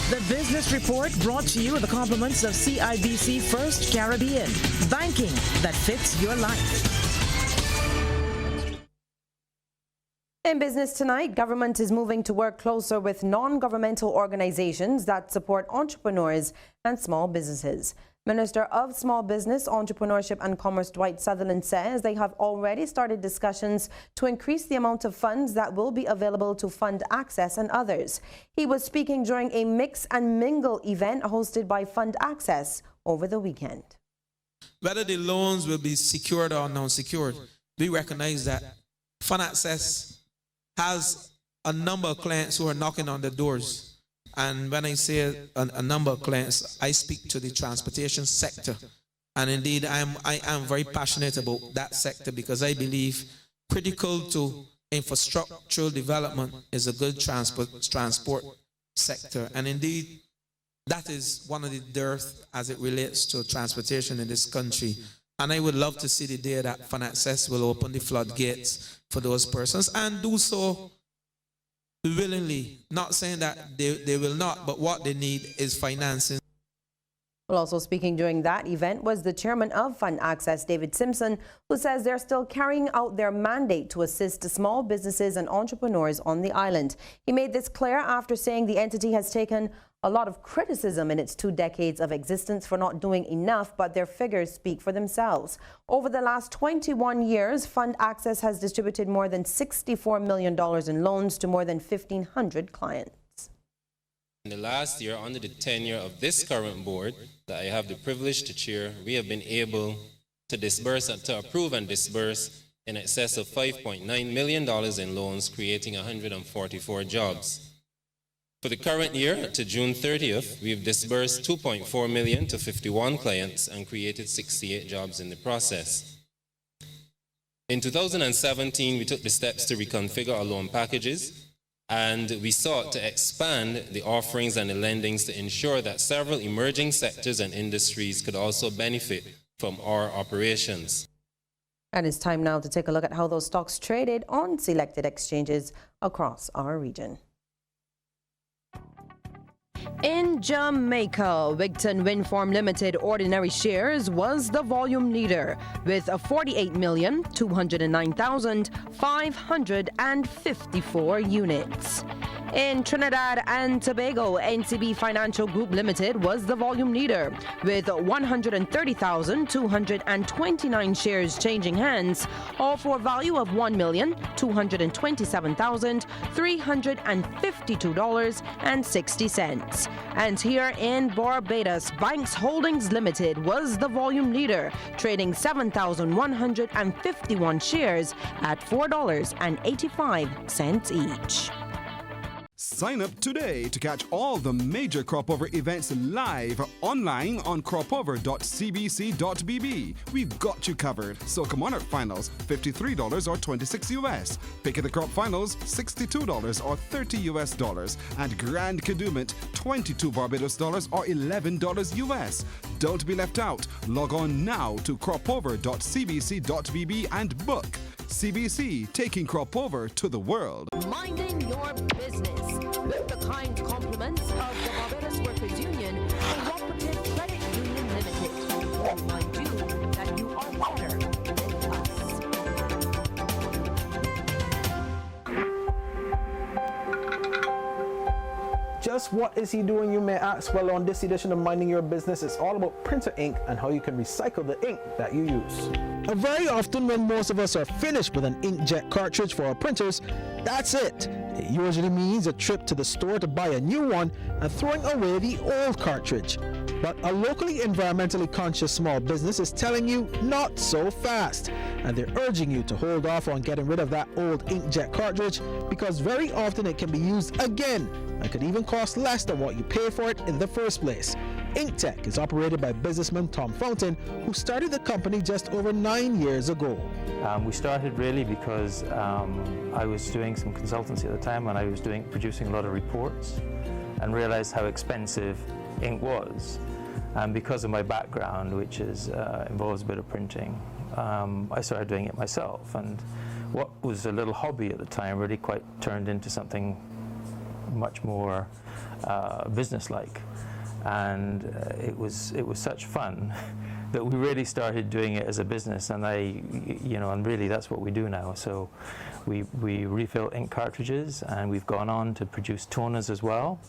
The Business Report brought to you with the compliments of CIBC First Caribbean. Banking that fits your life. In business tonight, government is moving to work closer with non-governmental organizations that support entrepreneurs and small businesses. Minister of Small Business, Entrepreneurship and Commerce Dwight Sutherland says they have already started discussions to increase the amount of funds that will be available to fund Access and others. He was speaking during a Mix and Mingle event hosted by Fund Access over the weekend. Whether the loans will be secured or non-secured, we recognize that Fund Access has a number of clients who are knocking on the doors. And when I say a number of clients, I speak to the transportation sector. And indeed, I am very passionate about that sector because I believe critical to infrastructural development is a good transport sector. And indeed, that is one of the dearth as it relates to transportation in this country. And I would love to see the day that Fund Access will open the floodgates for those persons and do so willingly, not saying that they will not, but what they need is financing. Well, also speaking during that event was the chairman of Fund Access, David Simpson, who says they're still carrying out their mandate to assist small businesses and entrepreneurs on the island. He made this clear after saying the entity has taken a lot of criticism in its 2 decades of existence for not doing enough, but their figures speak for themselves. Over the last 21 years, Fund Access has distributed more than $64 million in loans to more than 1,500 clients. In the last year, under the tenure of this current board that I have the privilege to chair, we have been able to disburse and to approve and disburse in excess of $5.9 million in loans, creating 144 jobs. For the current year, to June 30th, we've disbursed $2.4 million to 51 clients and created 68 jobs in the process. In 2017, we took the steps to reconfigure our loan packages, and we sought to expand the offerings and the lendings to ensure that several emerging sectors and industries could also benefit from our operations. And it's time now to take a look at how those stocks traded on selected exchanges across our region. In Jamaica, Wigton Windfarm Limited ordinary shares was the volume leader with 48,209,554 units. In Trinidad and Tobago, NCB Financial Group Limited was the volume leader with 130,229 shares changing hands, all for a value of $1,227,352.60. And here in Barbados, Banks Holdings Limited was the volume leader, trading 7,151 shares at $4.85 each. Sign up today to catch all the major Cropover events live online on cropover.cbc.bb. We've got you covered. Soca Monarch Finals, $53 or 26 US. Pick of the Crop Finals, $62 or 30 US dollars. And Grand Kadooment, 22 Barbados dollars or $11 US. Don't be left out. Log on now to cropover.cbc.bb and book. CBC, taking Cropover to the world. Minding your business with the kind compliments of the Barbados Workers Union, Cooperative Credit Union Limited. We remind you that you are better than us. Just what is he doing, you may ask? Well, on this edition of Minding Your Business, it's all about printer ink and how you can recycle the ink that you use. Very often when most of us are finished with an inkjet cartridge for our printers, that's it. It usually means a trip to the store to buy a new one and throwing away the old cartridge. But a locally environmentally conscious small business is telling you not so fast, and they're urging you to hold off on getting rid of that old inkjet cartridge because very often it can be used again and could even cost less than what you pay for it in the first place. InkTech is operated by businessman Tom Fountain, who started the company just over 9 years ago. We started really because I was doing some consultancy at the time and I was producing a lot of reports and realized how expensive ink was. And because of my background, which involves a bit of printing, I started doing it myself. And what was a little hobby at the time really quite turned into something much more business-like, and it was such fun that we really started doing it as a business, and and really that's what we do now. So we refill ink cartridges, and we've gone on to produce toners as well,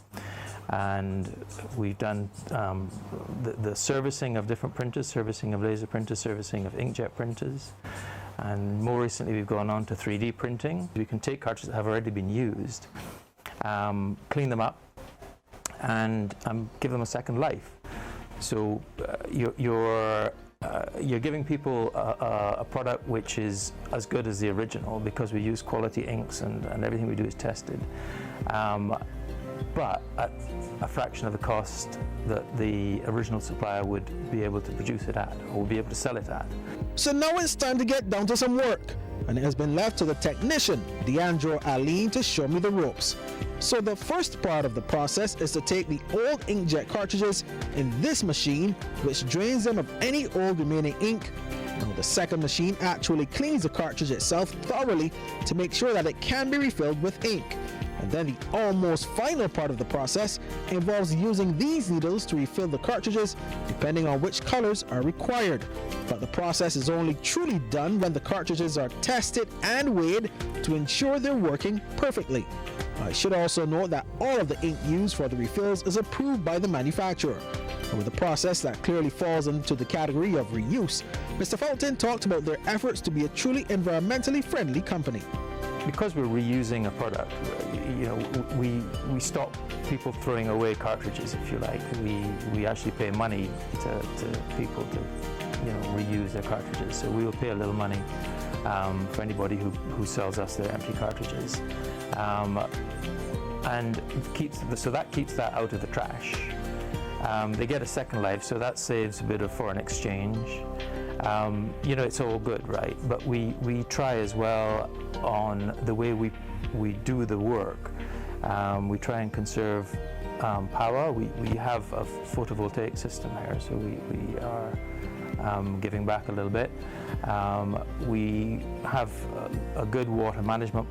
and we've done the servicing of different printers, servicing of laser printers, servicing of inkjet printers, and more recently we've gone on to 3D printing. We can take cartridges that have already been used, clean them up, and give them a second life. So you're giving people a product which is as good as the original, because we use quality inks and everything we do is tested, but at a fraction of the cost that the original supplier would be able to produce it at, or would be able to sell it at. So now it's time to get down to some work, and it has been left to the technician, Deandro Aline, to show me the ropes. So the first part of the process is to take the old inkjet cartridges in this machine, which drains them of any old remaining ink. Now the second machine actually cleans the cartridge itself thoroughly to make sure that it can be refilled with ink. And then the almost final part of the process involves using these needles to refill the cartridges depending on which colors are required. But the process is only truly done when the cartridges are tested and weighed to ensure they're working perfectly. I should also note that all of the ink used for the refills is approved by the manufacturer. And with a process that clearly falls into the category of reuse, Mr. Fulton talked about their efforts to be a truly environmentally friendly company. Because we're reusing a product, we stop people throwing away cartridges, if you like. We actually pay money to people to reuse their cartridges. So we will pay a little money for anybody who sells us their empty cartridges, and that keeps that out of the trash. They get a second life, so that saves a bit of foreign exchange. It's all good, right? But we try as well on the way we do the work. We try and conserve power. We have a photovoltaic system here, so we are giving back a little bit. We have a good water management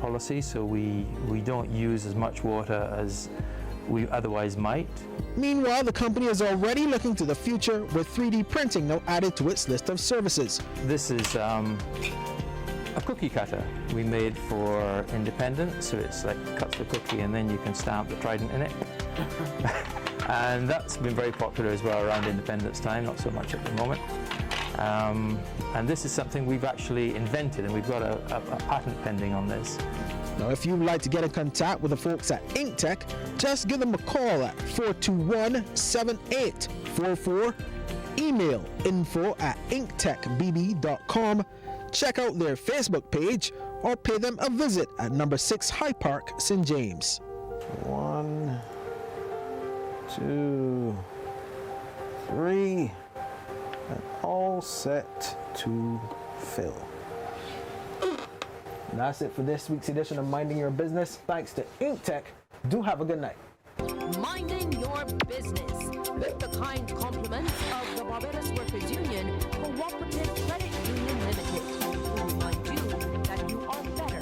policy, so we don't use as much water as we otherwise might. Meanwhile, the company is already looking to the future with 3D printing now added to its list of services. This is a cookie cutter we made for independence, so it's like cuts the cookie and then you can stamp the trident in it. And that's been very popular as well around Independence time, not so much at the moment. And this is something we've actually invented, and we've got a patent pending on this. Now, if you'd like to get in contact with the folks at InkTech, just give them a call at 421-7844, email info@inktechbb.com, check out their Facebook page, or pay them a visit at number 6 High Park, St. James. 1, 2, 3, and all set to fill. And that's it for this week's edition of Minding Your Business. Thanks to InkTech. Do have a good night. Minding your business with the kind compliments of the Barbados Workers Union Cooperative Credit Union Limited, who remind you that you are better